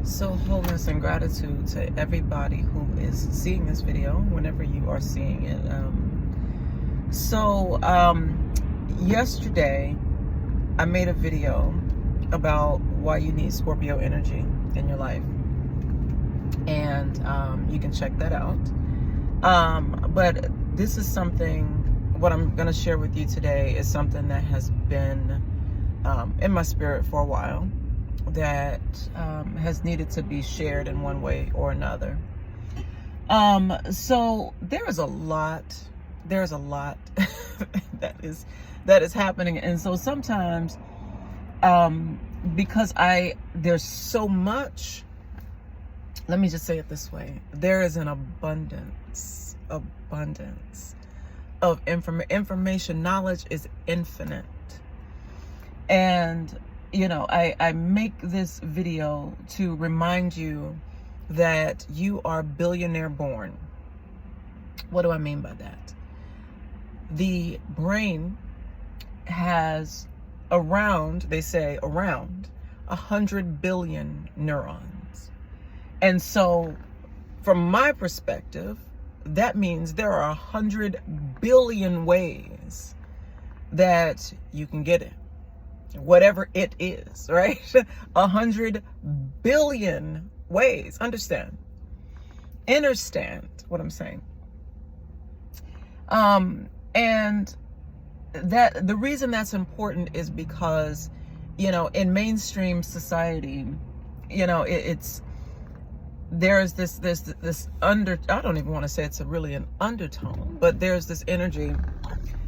So wholeness and gratitude to everybody who is seeing this video, whenever you are seeing it. Yesterday I made a video about why you need Scorpio energy in your life, and you can check that out. But this is something, what I'm going to share with you today is something that has been in my spirit for a while, that has needed to be shared in one way or another. So there's a lot that is happening, and so sometimes because there's so much, let me just say it this way, there is an abundance of information. Knowledge is infinite. And you know, I make this video to remind you that you are billionaire born. What do I mean by that? The brain has they say around 100 billion neurons. And so from my perspective, that means there are 100 billion ways that you can get it. Whatever it is, right? 100 billion ways. Understand what I'm saying. And that the reason that's important is because, you know, in mainstream society, you know, there's this I don't even want to say it's really an undertone, but there's this energy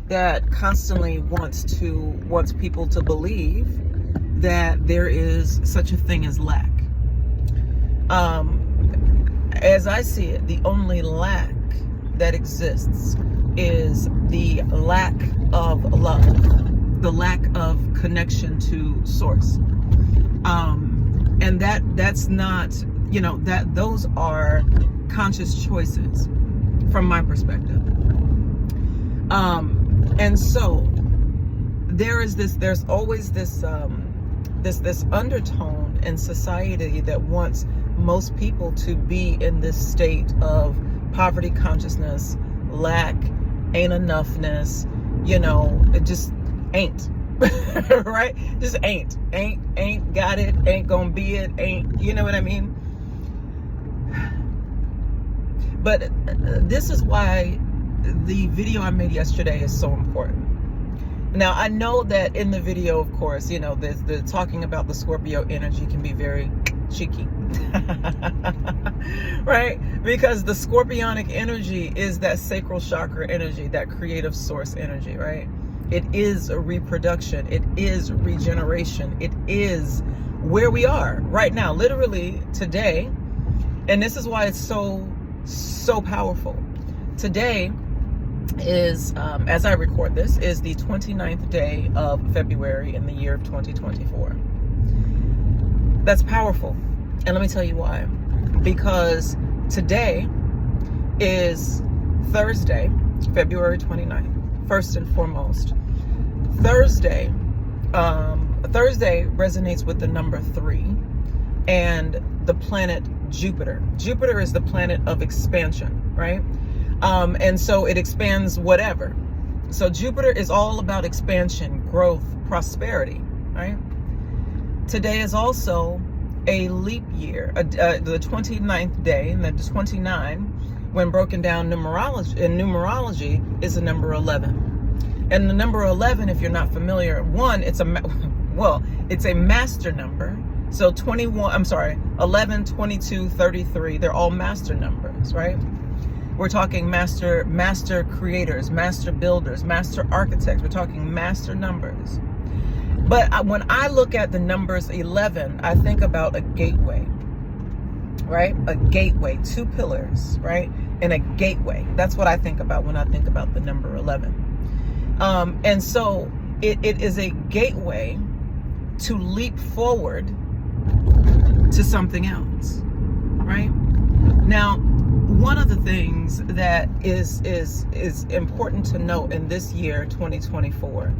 that constantly wants people to believe that there is such a thing as lack. As I see it, the only lack that exists is the lack of love, the lack of connection to source. And that's not, you know, that those are conscious choices from my perspective. And so there's always this undertone in society that wants most people to be in this state of poverty consciousness, lack, ain't enoughness, you know, it just ain't, right? Just ain't got it, ain't gonna be it, ain't, you know what I mean? But this is why the video I made yesterday is so important. Now, I know that in the video, of course, you know, the talking about the Scorpio energy can be very cheeky, right? Because the Scorpionic energy is that sacral chakra energy, that creative source energy, right? It is a reproduction. It is regeneration. It is where we are right now, literally today. And this is why it's so powerful. Today is, as I record this, is the 29th day of February in the year of 2024. That's powerful. And let me tell you why. Because today is Thursday, February 29th. First and foremost, Thursday resonates with the number 3 and the planet Jupiter. Jupiter is the planet of expansion, right? And so it expands whatever. So Jupiter is all about expansion, growth, prosperity, right? Today is also a leap year, the 29th day, and the 29, when broken down numerology, is the number 11. And the number 11, if you're not familiar, it's a master number. So 11, 22, 33, they're all master numbers, right? We're talking master creators, master builders, master architects. We're talking master numbers. But when I look at the numbers 11, I think about a gateway, right? A gateway, 2 pillars, right? And a gateway. That's what I think about when I think about the number 11. And so it is a gateway to leap forward to something else, right? Now, one of the things that is important to note in this year, 2024,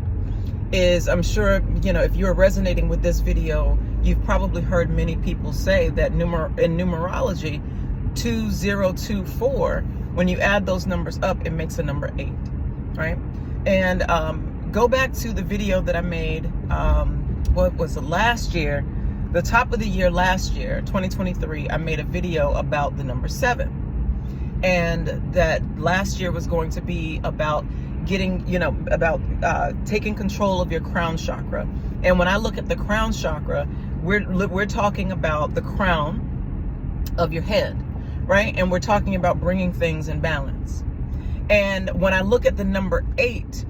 is, I'm sure, you know, if you're resonating with this video, you've probably heard many people say that in numerology, 2024, when you add those numbers up, it makes a number 8, right? And go back to the video that I made, what was it, last year, the top of the year last year, 2023, I made a video about the number 7. And that last year was going to be about getting, you know, about taking control of your crown chakra. And when I look at the crown chakra, we're talking about the crown of your head, right? And we're talking about bringing things in balance. And when I look at the number 8,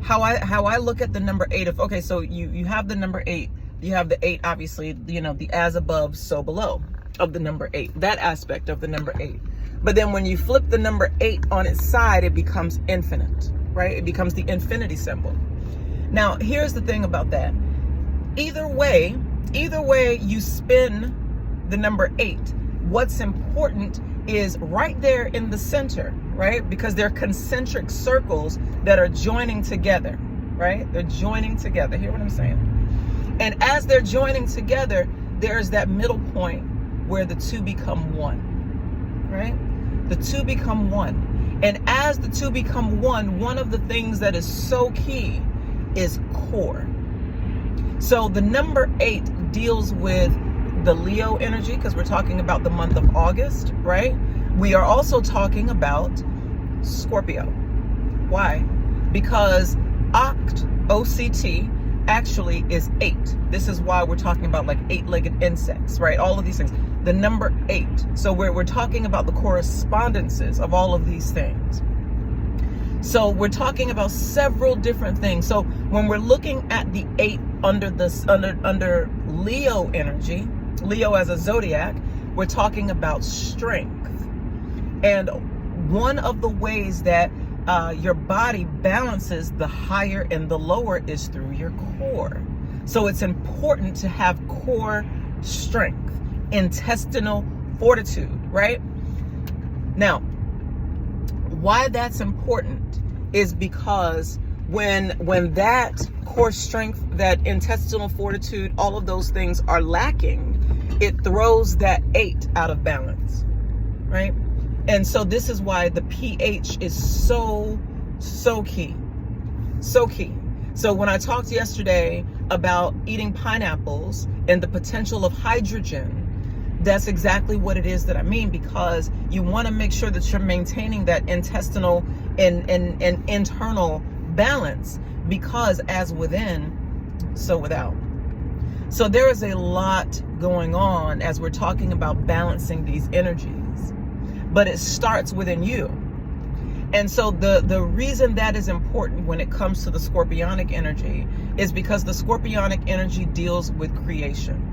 how I look at the number 8 of, okay, so you have the number 8, you have the 8, obviously, you know, the as above, so below of the number 8, that aspect of the number 8. But then when you flip the number 8 on its side, it becomes infinite, right? It becomes the infinity symbol. Now, here's the thing about that. Either way you spin the number 8, what's important is right there in the center, right? Because they're concentric circles that are joining together, right? They're joining together. Hear what I'm saying? And as they're joining together, there's that middle point where the two become one, right? The two become one. And as the two become one of the things that is so key is core. So the number 8 deals with the Leo energy, because we're talking about the month of August, right? We are also talking about Scorpio. Why? Because OCT actually is 8. This is why we're talking about like 8-legged insects, right? All of these things. The number 8. So we're talking about the correspondences of all of these things. So we're talking about several different things. So when we're looking at the 8 under Leo energy, Leo as a zodiac, we're talking about strength. And one of the ways that your body balances the higher and the lower is through your core. So it's important to have core strength, intestinal fortitude, right? Now, why that's important is because when that core strength, that intestinal fortitude, all of those things are lacking, it throws that 8 out of balance, right? And so this is why the pH is so key. So key. So when I talked yesterday about eating pineapples and the potential of hydrogen, that's exactly what it is that I mean, because you want to make sure that you're maintaining that intestinal and internal balance, because as within, so without. So there is a lot going on as we're talking about balancing these energies, but it starts within you. And so the reason that is important when it comes to the scorpionic energy is because the scorpionic energy deals with creation.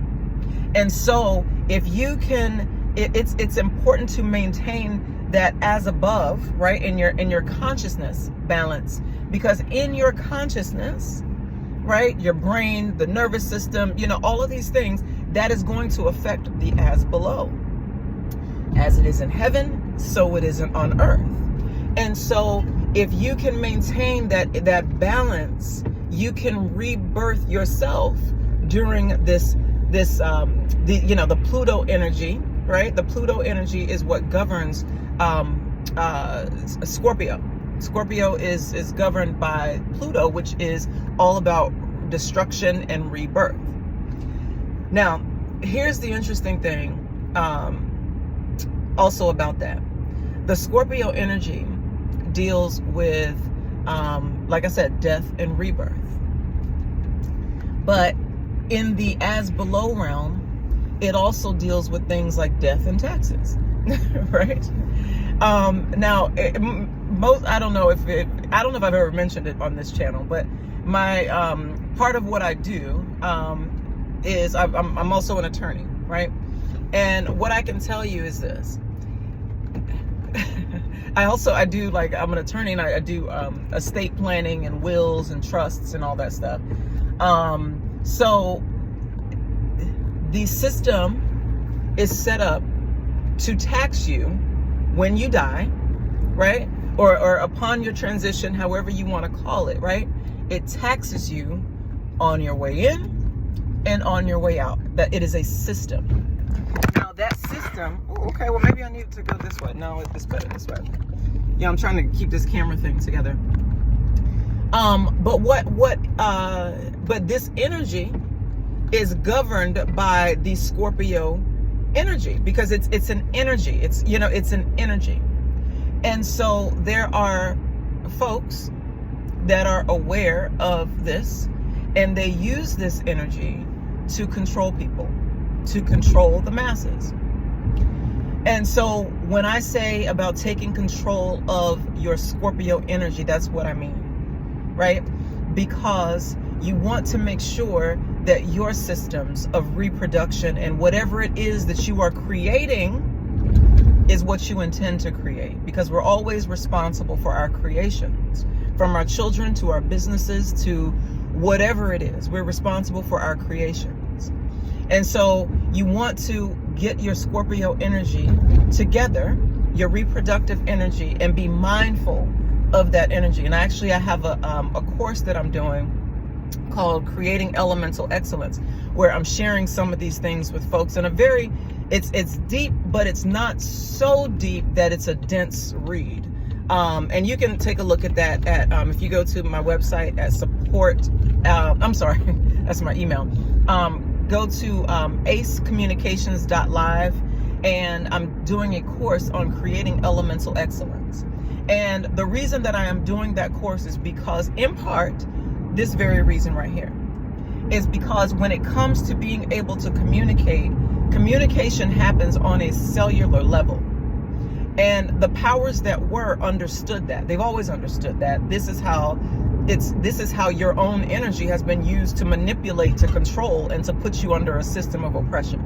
And so if you can, it's important to maintain that as above, right, in your consciousness balance, because in your consciousness, right, your brain, the nervous system, you know, all of these things, that is going to affect the as below. As it is in heaven, so it is on earth. And so if you can maintain that balance, you can rebirth yourself during the Pluto energy, right? The Pluto energy is what governs Scorpio. Scorpio is governed by Pluto, which is all about destruction and rebirth. Now, here's the interesting thing also about that. The Scorpio energy deals with, like I said, death and rebirth. But in the as below realm, it also deals with things like death and taxes, right? Now, I don't know if I've ever mentioned it on this channel, but my part of what I do is I'm also an attorney, right? And what I can tell you is this. I do, like, I'm an attorney, and I do estate planning and wills and trusts and all that stuff. So the system is set up to tax you when you die, right? Or upon your transition, however you want to call it, right? it taxes you on your way in and on your way out. That it is a system. Now that system, okay, well maybe I need to go this way. No, it's better this way. Yeah, I'm trying to keep this camera thing together. But this energy is governed by the Scorpio energy, because it's an energy. It's an energy. And so there are folks that are aware of this, and they use this energy to control people, to control the masses. And so when I say about taking control of your Scorpio energy, that's what I mean, right? Because you want to make sure that your systems of reproduction and whatever it is that you are creating is what you intend to create, because we're always responsible for our creations, from our children to our businesses to whatever it is. We're responsible for our creations. And so you want to get your Scorpio energy together, your reproductive energy, and be mindful of that energy. And actually I have a course that I'm doing called Creating Elemental Excellence, where I'm sharing some of these things with folks in a very, it's deep, but it's not so deep that it's a dense read. And you can take a look at that at, if you go to my website at that's my email. Go to acecommunications.live, and I'm doing a course on creating elemental excellence. And the reason that I am doing that course is because, in part, this very reason right here, is because when it comes to being able to communicate, communication happens on a cellular level. And the powers that were understood that. They've always understood that. This is how your own energy has been used to manipulate, to control, and to put you under a system of oppression.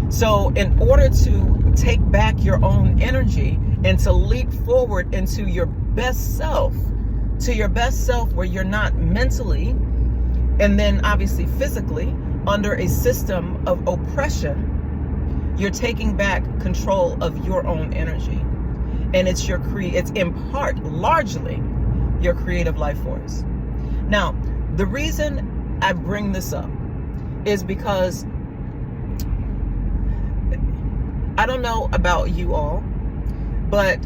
So in order to take back your own energy and to leap forward into your best self, to your best self where you're not mentally and then obviously physically under a system of oppression, you're taking back control of your own energy. And it's in part, largely, your creative life force. Now, the reason I bring this up is because I don't know about you all, but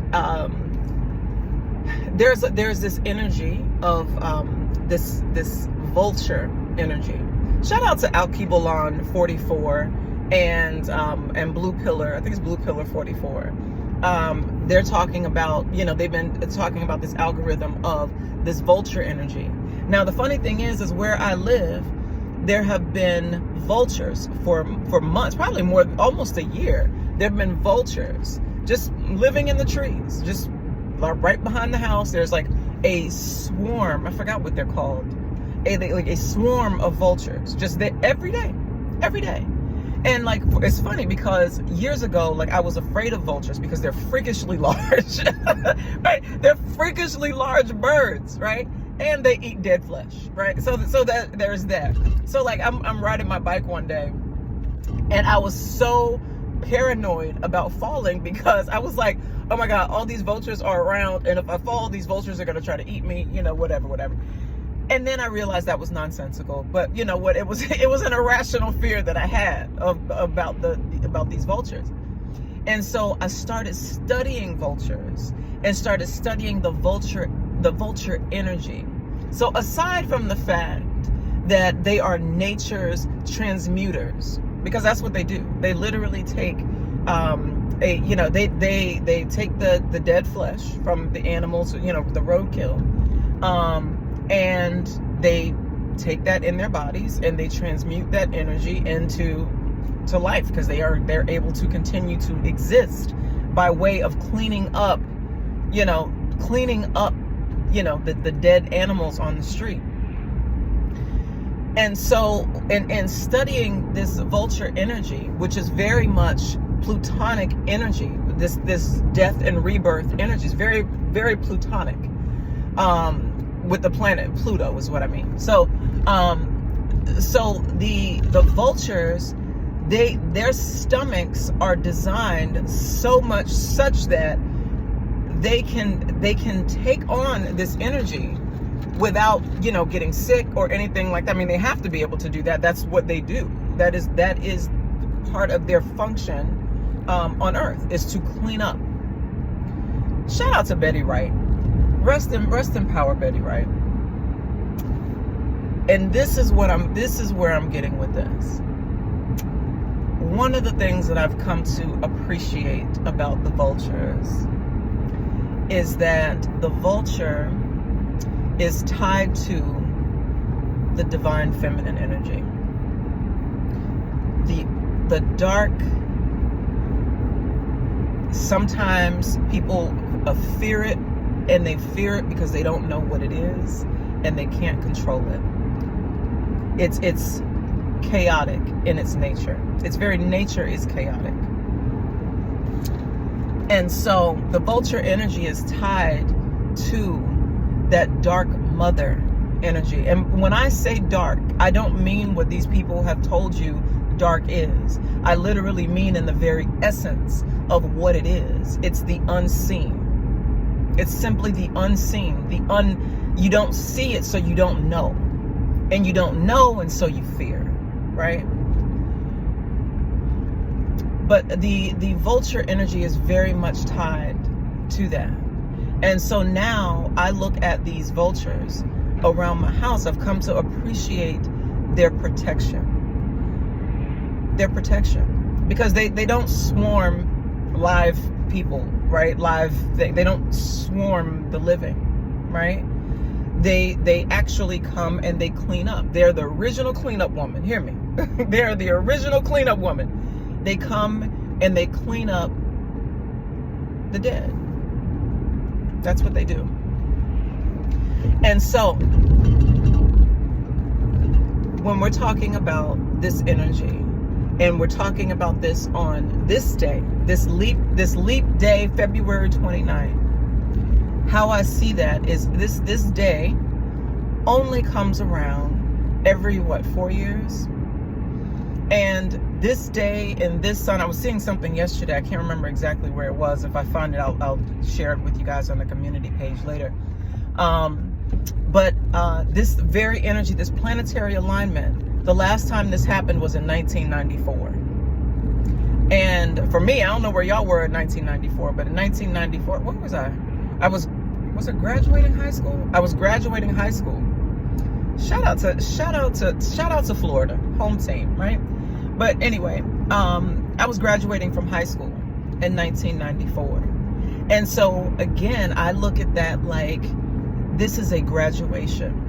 there's this energy of this vulture energy. Shout out to Alkebalon 44 and Blue Pillar. I think it's Blue Pillar 44. They're talking about, they've been talking about this algorithm of this vulture energy. Now, the funny thing is where I live, there have been vultures for months, probably more, almost a year. There have been vultures just living in the trees, just right behind the house. There's like a swarm. I forgot what they're called. Like a swarm of vultures, just there every day. And like, it's funny because years ago, like, I was afraid of vultures because they're freakishly large, right? They're freakishly large birds, right? And they eat dead flesh, right? So that there's that. So like, I'm riding my bike one day, and I was so paranoid about falling because I was like, oh my God, all these vultures are around, and if I fall, these vultures are gonna try to eat me, whatever. And then I realized that was nonsensical, but you know what? It was an irrational fear that I had about these vultures. And so I started studying vultures and started studying the vulture energy. So aside from the fact that they are nature's transmuters, because that's what they do. They literally take they take the dead flesh from the animals, the roadkill. And they take that in their bodies and they transmute that energy into life, because they're able to continue to exist by way of cleaning up the dead animals on the street. And so in studying this vulture energy, which is very much Plutonic energy, this death and rebirth energy is very, very Plutonic. With the planet Pluto is what I mean. So the vultures, their stomachs are designed such that they can take on this energy without, getting sick or anything like that. I mean, they have to be able to do that. That's what they do. That is part of their function on Earth, is to clean up. Shout out to Betty Wright. Rest in power, Betty Wright. And this is where I'm getting with this. One of the things that I've come to appreciate about the vultures is that the vulture is tied to the divine feminine energy. The dark, sometimes people fear it, and they fear it because they don't know what it is and they can't control it. It's chaotic in its nature. Its very nature is chaotic. And so the vulture energy is tied to that dark mother energy. And when I say dark, I don't mean what these people have told you dark is. I literally mean in the very essence of what it is. It's the unseen. It's simply the unseen. You don't see it, so you don't know. And you don't know, and so you fear, right? But the vulture energy is very much tied to that. And so now I look at these vultures around my house. I've come to appreciate their protection. Their protection. Because they don't swarm live people, right? They don't swarm the living, right? They actually come and they clean up. They're the original cleanup woman. Hear me. They're the original cleanup woman. They come and they clean up the dead. That's what they do. And so when we're talking about this energy, and we're talking about this on this day, this leap day, February 29th, how I see that is this day only comes around every 4 years? And this day and this sun, I was seeing something yesterday. I can't remember exactly where it was. If I find it, I'll share it with you guys on the community page later. But this very energy, this planetary alignment, the last time this happened was in 1994. And for me, I don't know where y'all were in 1994, but in 1994, where was I? Was I graduating high school? I was graduating high school. Shout out to Florida, home team, right? But anyway, I was graduating from high school in 1994. And so again, I look at that like this is a graduation.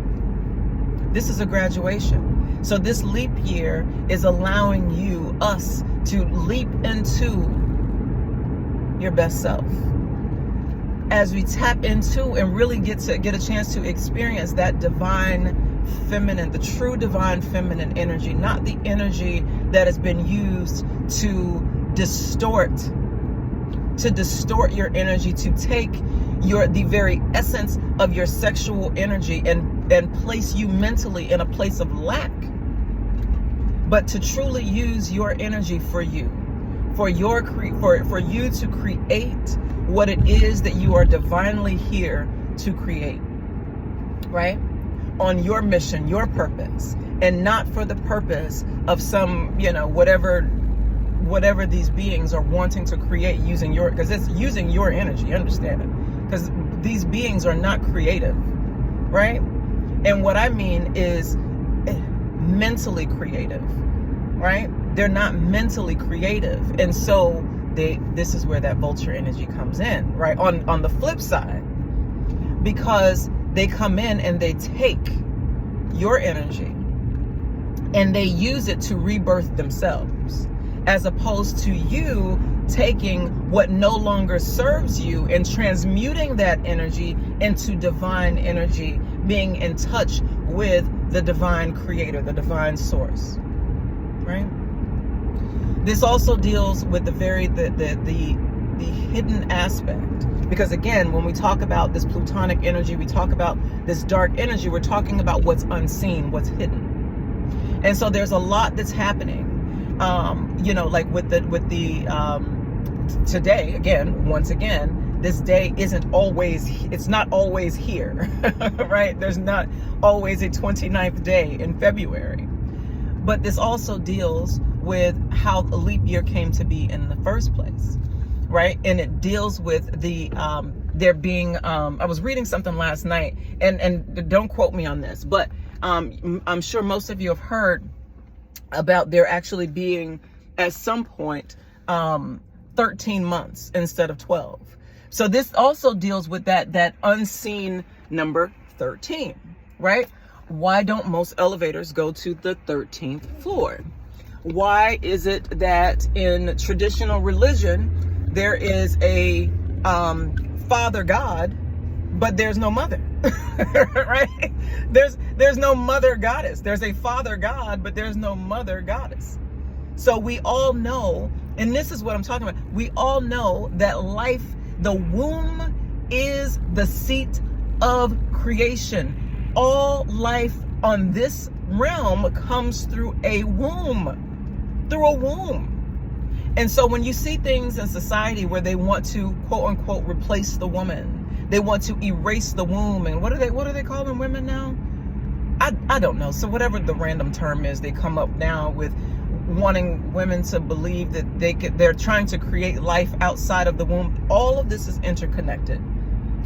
This is a graduation. So this leap year is allowing us to leap into your best self. As we tap into and really get a chance to experience that divine feminine, the true divine feminine energy, not the energy that has been used to distort your energy, to take the very essence of your sexual energy and place you mentally in a place of lack, but to truly use your energy for you, for you to create what it is that you are divinely here to create, right? On your mission, your purpose, and not for the purpose of some, whatever these beings are wanting to create using because it's using your energy, understand it? Because these beings are not creative, right? And what I mean is mentally creative, right? They're not mentally creative. And so this is where that vulture energy comes in, right? On the flip side, because they come in and they take your energy and they use it to rebirth themselves, as opposed to you taking what no longer serves you and transmuting that energy into divine energy, being in touch with the divine creator, the divine source, right? This also deals with the hidden aspect, because again, when we talk about this plutonic energy, we talk about this dark energy, we're talking about what's unseen, what's hidden. And so there's a lot that's happening, like with the today, once again, this day it's not always here, right? There's not always a 29th day in February. But this also deals with how a leap year came to be in the first place, right? And it deals with the there being I was reading something last night, and don't quote me on this, but I'm sure most of you have heard about there actually being at some point 13 months instead of 12. So this also deals with that unseen number 13, right? Why don't most elevators go to the 13th floor? Why is it that in traditional religion there is a father God, but there's no mother? Right? There's no mother goddess. There's a father God, but there's no mother goddess. So we all know, and this is what I'm talking about, we all know that life, the womb, is the seat of creation. All life on this realm comes through a womb. Through a womb. And so when you see things in society where they want to, quote unquote, replace the woman, they want to erase the womb, and what are they calling women now? I don't know. So whatever the random term is, they come up now with wanting women to believe that they're trying to create life outside of the womb. All of this is interconnected.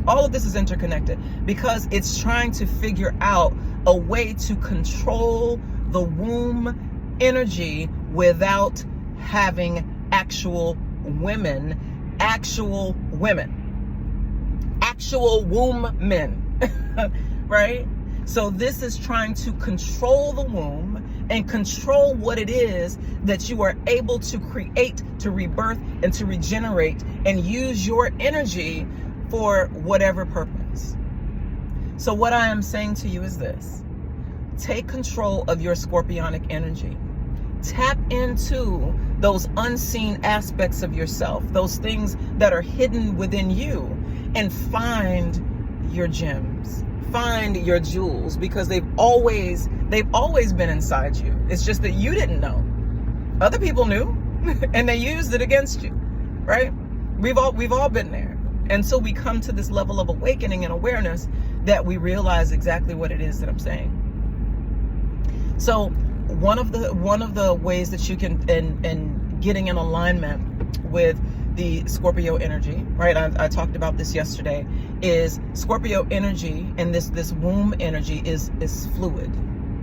All of this is interconnected because it's trying to figure out a way to control the womb energy without having actual womb men, right? So this is trying to control the womb and control what it is that you are able to create, to rebirth, and to regenerate, and use your energy for whatever purpose. So what I am saying to you is this: take control of your scorpionic energy. Tap into those unseen aspects of yourself, those things that are hidden within you, and find your gems, find your jewels, because they've always been inside you. It's just that you didn't know. Other people knew and they used it against you, right? We've all been there. And so we come to this level of awakening and awareness that we realize exactly what it is that I'm saying. So one of the ways that you can, and getting in alignment with the Scorpio energy, right? I talked about this yesterday, is Scorpio energy, and this womb energy is fluid,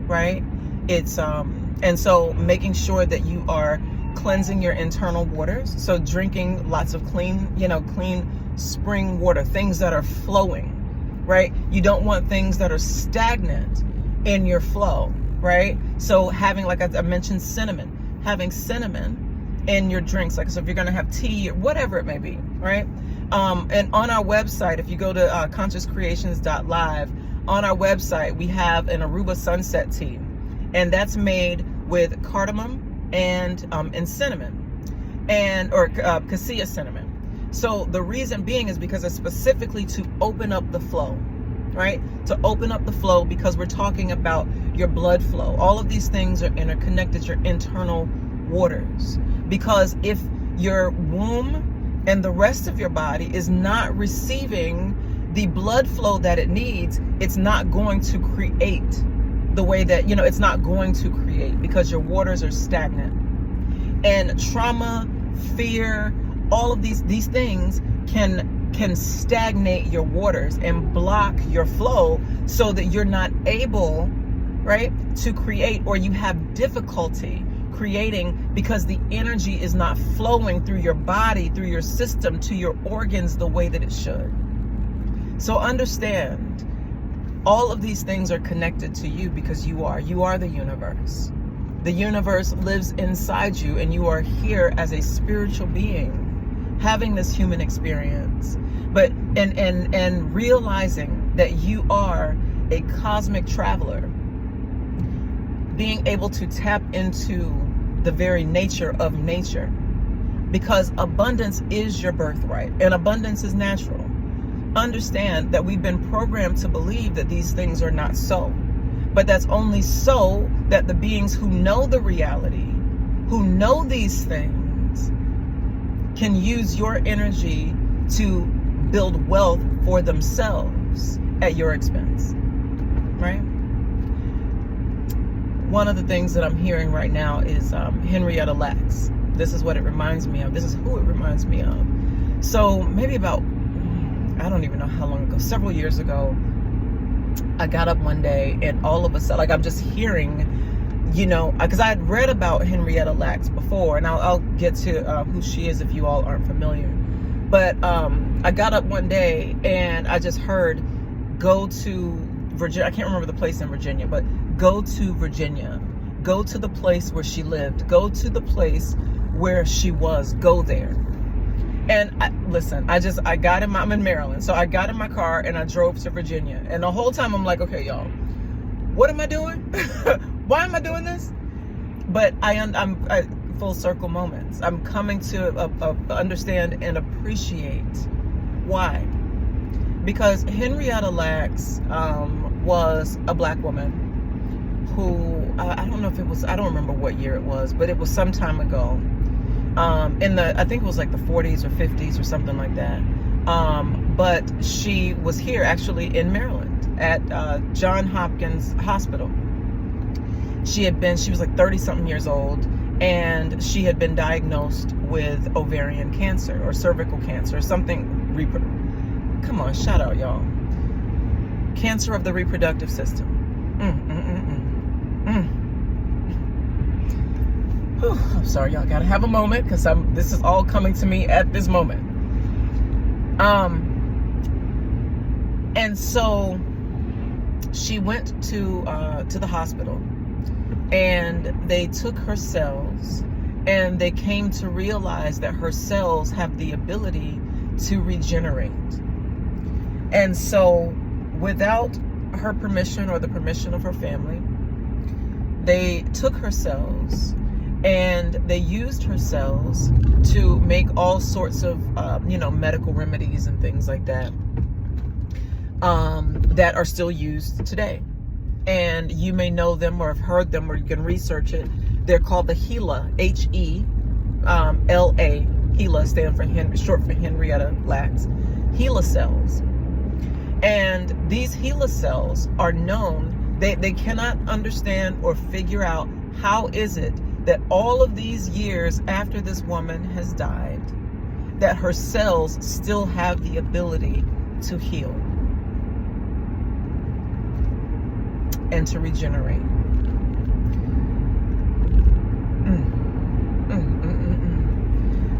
right? It's and so making sure that you are cleansing your internal waters. So drinking lots of clean spring water, things that are flowing, right? You don't want things that are stagnant in your flow, right? So having, like I mentioned, having cinnamon in your drinks, like, so if you're going to have tea or whatever it may be, right? And on our website, if you go to consciouscreations.live, on our website we have an Aruba sunset tea, and that's made with cardamom and cinnamon, or cassia cinnamon. So the reason being is because it's specifically to open up the flow, right? To open up the flow, because we're talking about your blood flow. All of these things are interconnected, your internal waters. Because if your womb and the rest of your body is not receiving the blood flow that it needs, it's not going to create the way that, it's not going to create, because your waters are stagnant. And trauma, fear, all of these things can stagnate your waters and block your flow, so that you're not able, right, to create, or you have difficulty creating, because the energy is not flowing through your body, through your system, to your organs the way that it should. So understand, all of these things are connected to you, because you are the universe. The universe lives inside you, and you are here as a spiritual being, having this human experience, but and realizing that you are a cosmic traveler, being able to tap into the very nature of nature, because abundance is your birthright, and abundance is natural. Understand that we've been programmed to believe that these things are not so, but that's only so that the beings who know the reality, who know these things, can use your energy to build wealth for themselves at your expense, right? One of the things that I'm hearing right now is Henrietta Lacks. This is what it reminds me of. This is who it reminds me of. So maybe about, I don't even know how long ago, several years ago, I got up one day and all of a sudden, like I'm just hearing, you know, because I had read about Henrietta Lacks before, and I'll get to who she is if you all aren't familiar. But I got up one day and I just heard, go to Virginia. I can't remember the place in Virginia, but go to Virginia. Go to the place where she lived. Go to the place where she was. Go there. And I got in I'm in Maryland. So I got in my car and I drove to Virginia. And the whole time I'm like, okay, y'all, what am I doing? Why am I doing this? But I'm full circle moments. I'm coming to understand and appreciate why. Because Henrietta Lacks was a black woman who, I don't know if it was, I don't remember what year it was, but it was some time ago. I think it was like the 40s or 50s or something like that. But she was here actually in Maryland at Johns Hopkins Hospital. She was like 30 something years old, and she had been diagnosed with ovarian cancer or cervical cancer or something. Come on, shout out, y'all. Cancer of the reproductive system. Whew, I'm sorry, y'all. Gotta have a moment because this is all coming to me at this moment. And so she went to the hospital, and they took her cells, and they came to realize that her cells have the ability to regenerate. And so, without her permission or the permission of her family, they took her cells and they used her cells to make all sorts of, medical remedies and things like that, that are still used today. And you may know them or have heard them, or you can research it. They're called the HeLa, H-E-L-A. HeLa stands for short for Henrietta Lacks. HeLa cells. And these HeLa cells are known, they cannot understand or figure out how is it that all of these years after this woman has died, that her cells still have the ability to heal and to regenerate.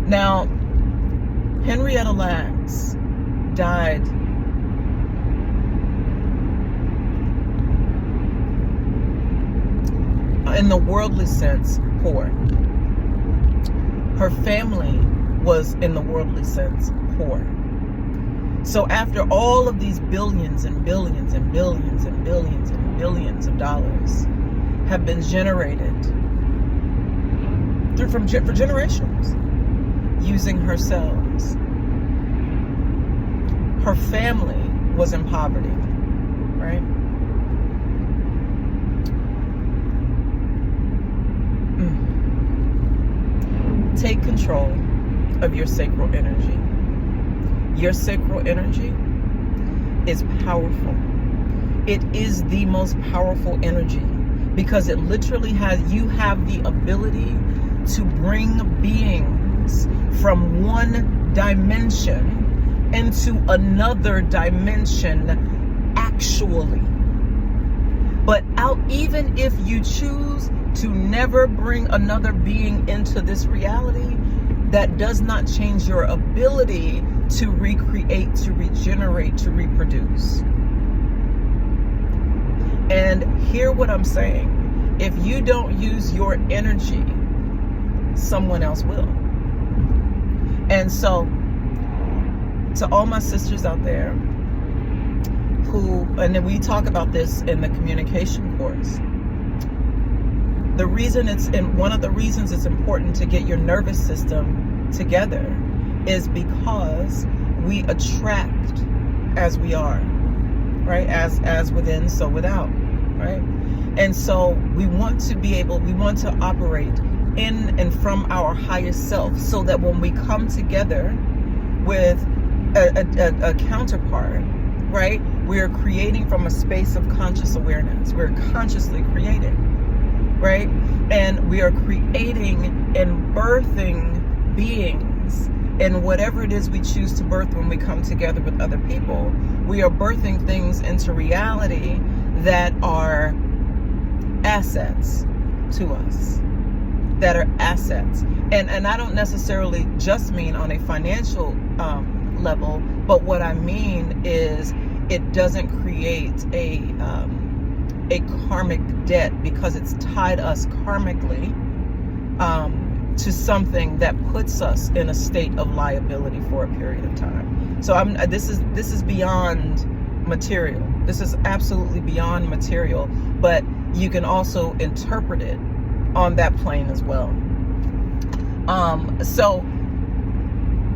Now, Henrietta Lacks died in the worldly sense poor. Her family was, in the worldly sense, poor. So after all of these billions and billions and billions and billions and billions of dollars have been generated for generations using her cells, her family was in poverty, right? Take control of your sacral energy. Your sacral energy is powerful. It is the most powerful energy because it literally you have the ability to bring beings from one dimension into another dimension actually. But even if you choose to never bring another being into this reality, that does not change your ability to recreate, to regenerate, to reproduce. And hear what I'm saying. If you don't use your energy, someone else will. And so, to all my sisters out there and then we talk about this in the communication course, one of the reasons it's important to get your nervous system together is because we attract as we are, right? As within, so without, right? And so we want to operate in and from our highest self, so that when we come together with a counterpart, right? We are creating from a space of conscious awareness. We're consciously creating, right? And we are creating and birthing beings. And whatever it is we choose to birth when we come together with other people, we are birthing things into reality that are assets to us, that are assets. And I don't necessarily just mean on a financial level, but what I mean is it doesn't create a karmic debt because it's tied us karmically to something that puts us in a state of liability for a period of time. So this is beyond material. This is absolutely beyond material, but you can also interpret it on that plane as well. So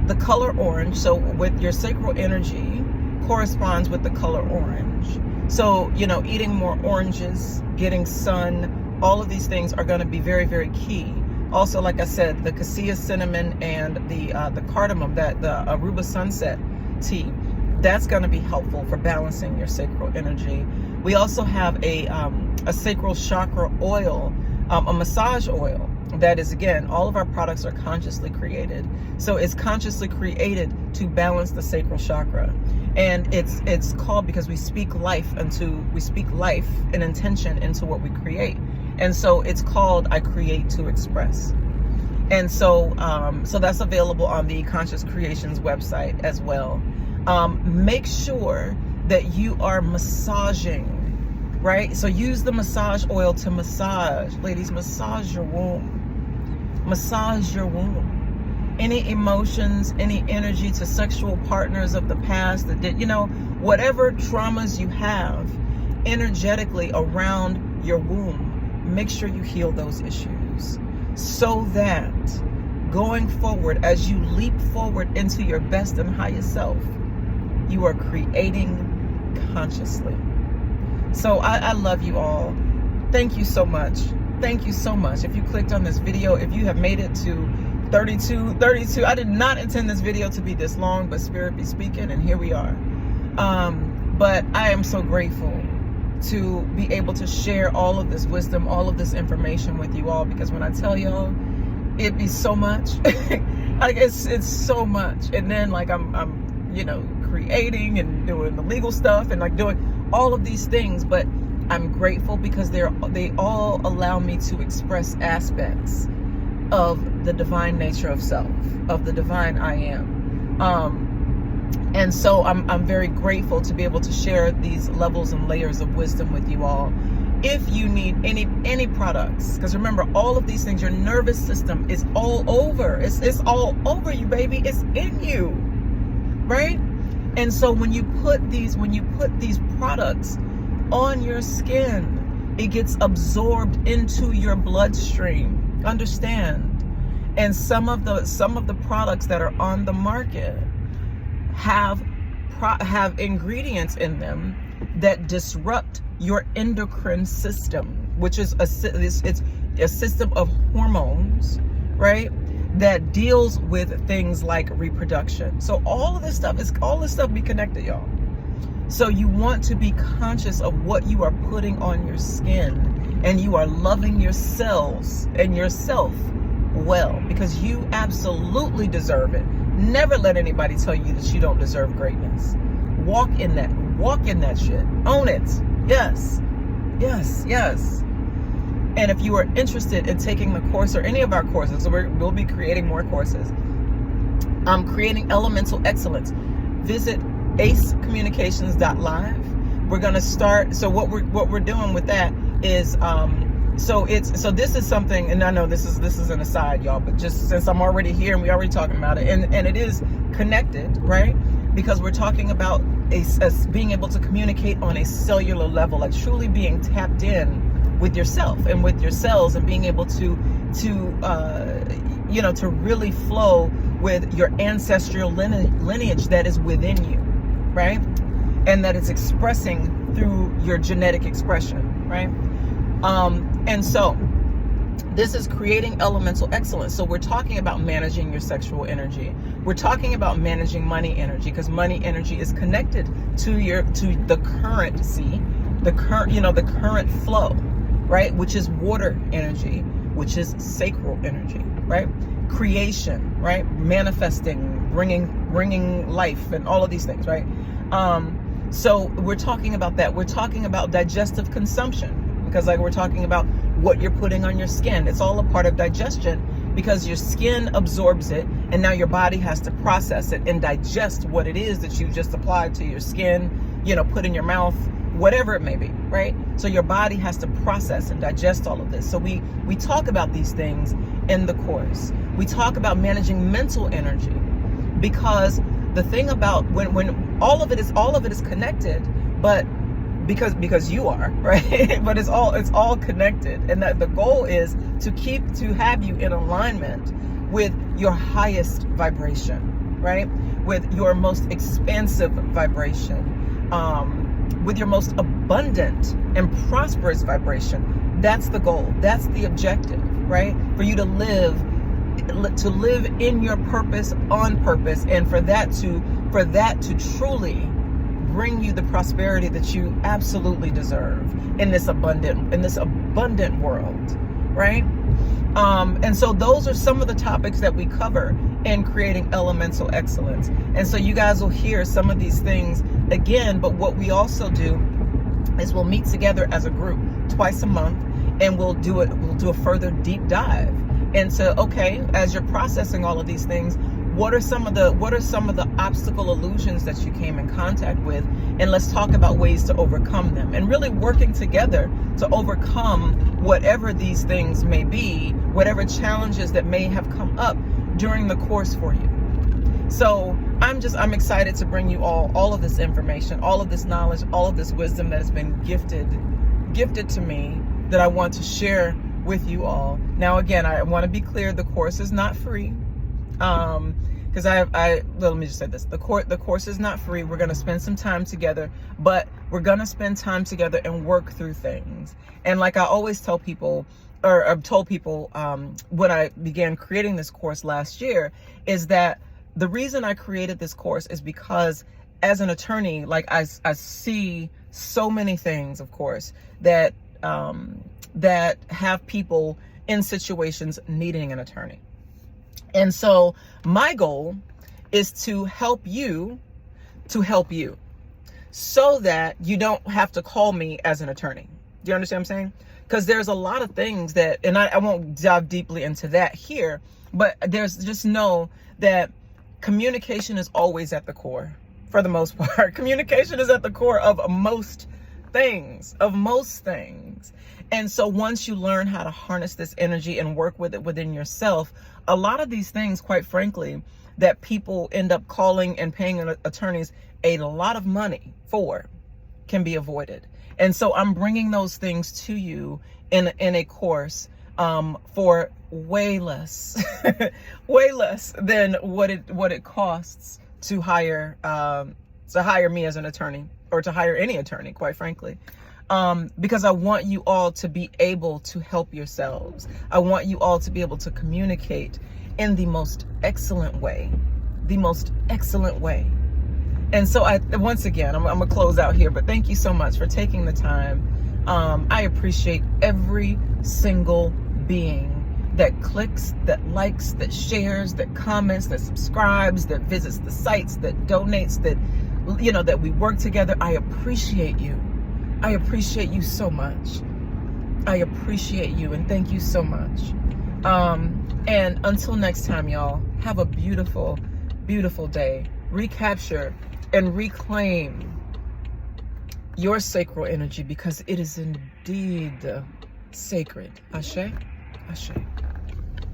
the color orange, so with your sacral energy corresponds with the color orange. So, eating more oranges, getting sun, all of these things are going to be very, very key. Also, like I said, the cassia cinnamon and the cardamom, the Aruba sunset tea, that's going to be helpful for balancing your sacral energy. We also have a sacral chakra oil, a massage oil. That is, again, all of our products are consciously created. So it's consciously created to balance the sacral chakra. And it's called because we speak life and intention into what we create. And so it's called I Create to Express. And so so that's available on the Conscious Creations website as well. Make sure that you are massaging, right? So use the massage oil to massage. Ladies, massage your womb. Massage your womb. Any emotions, any energy to sexual partners of the past that did, whatever traumas you have energetically around your womb, make sure you heal those issues so that going forward, as you leap forward into your best and highest self, you are creating consciously. So I love you all. Thank you so much. Thank you so much. If you clicked on this video, if you have made it to 32, I did not intend this video to be this long, but Spirit be speaking, and here we are. But I am so grateful to be able to share all of this wisdom, all of this information with you all, because when I tell y'all, it be so much. Like it's so much. And then like I'm creating and doing the legal stuff and like doing all of these things, but I'm grateful because they all allow me to express aspects of the divine nature of self, of the divine I am. And so I'm very grateful to be able to share these levels and layers of wisdom with you all. If you need any products, because remember, all of these things, your nervous system is all over. It's all over you, baby. It's in you, right? And so when you put these products on your skin, it gets absorbed into your bloodstream. Understand? And some of the products that are on the market have ingredients in them that disrupt your endocrine system, which is it's a system of hormones, right? That deals with things like reproduction. So all this stuff be connected, y'all. So you want to be conscious of what you are putting on your skin, and you are loving your cells and yourself well, because you absolutely deserve it. Never let anybody tell you that you don't deserve greatness. Walk in that shit. Own it. Yes. And if you are interested in taking the course or any of our courses, we'll be creating more courses. I'm creating Elemental Excellence. Visit acecommunications.live. We're going to start. So what we're doing with that is so this is something, and I know this is an aside, y'all, but just since I'm already here and we already talking about it, and it is connected, right? Because we're talking about being able to communicate on a cellular level, like truly being tapped in with yourself and with your cells, and being able to really flow with your ancestral lineage that is within you, right? And that it's expressing through your genetic expression, right? And so This is creating elemental excellence. So we're talking about managing your sexual energy. We're talking about managing money energy, because money energy is connected to the currency, the current flow, right? Which is water energy, which is sacral energy, right? Creation, right? Manifesting, bringing life, and all of these things, right? So we're talking about that. We're talking about digestive consumption, because like we're talking about what you're putting on your skin. It's all a part of digestion, because your skin absorbs it, and now your body has to process it and digest what it is that you just applied to your skin, put in your mouth, whatever it may be, right? So your body has to process and digest all of this. So we talk about these things in the course. We talk about managing mental energy, because the thing about when all of it is connected, but because you are, right? But it's all connected, and that the goal is to have you in alignment with your highest vibration, right? With your most expansive vibration, with your most abundant and prosperous vibration. That's the goal. That's the objective, right? For you to live in your purpose, on purpose, and for that to truly bring you the prosperity that you absolutely deserve in this abundant world, right? And so those are some of the topics that we cover in creating elemental excellence. And so you guys will hear some of these things again, but what we also do is we'll meet together as a group twice a month, and we'll do a further deep dive into, okay, as you're processing all of these things, what are some of the obstacle illusions that you came in contact with, and let's talk about ways to overcome them, and really working together to overcome whatever these things may be, whatever challenges that may have come up during the course for you. So I'm excited to bring you all of this information, all of this knowledge, all of this wisdom that has been gifted to me, that I want to share with you all. Now, again, I want to be clear, the course is not free. Because let me just say this, the course is not free. We're going to spend some time together, but we're going to spend time together and work through things. And like I always tell people, or I've told people when I began creating this course last year, is that the reason I created this course is because as an attorney, like I see so many things, of course, that have people in situations needing an attorney. And so my goal is to help you so that you don't have to call me as an attorney. Do you understand what I'm saying? Because there's a lot of things that, and I won't dive deeply into that here, but just know that communication is always at the core, for the most part. Communication is at the core of most things. And so once you learn how to harness this energy and work with it within yourself, a lot of these things, quite frankly, that people end up calling and paying attorneys a lot of money for, can be avoided. And so I'm bringing those things to you in a course for way less than what it costs to hire me as an attorney, or to hire any attorney, quite frankly. Because I want you all to be able to help yourselves. I want you all to be able to communicate in the most excellent way. And so once again, I'm gonna close out here, but thank you so much for taking the time. I appreciate every single being that clicks, that likes, that shares, that comments, that subscribes, that visits the sites, that donates, that we work together. I appreciate you. I appreciate you so much. I appreciate you, and thank you so much. And until next time, y'all, have a beautiful, beautiful day. Recapture and reclaim your sacral energy, because it is indeed sacred. Ashe, ashe.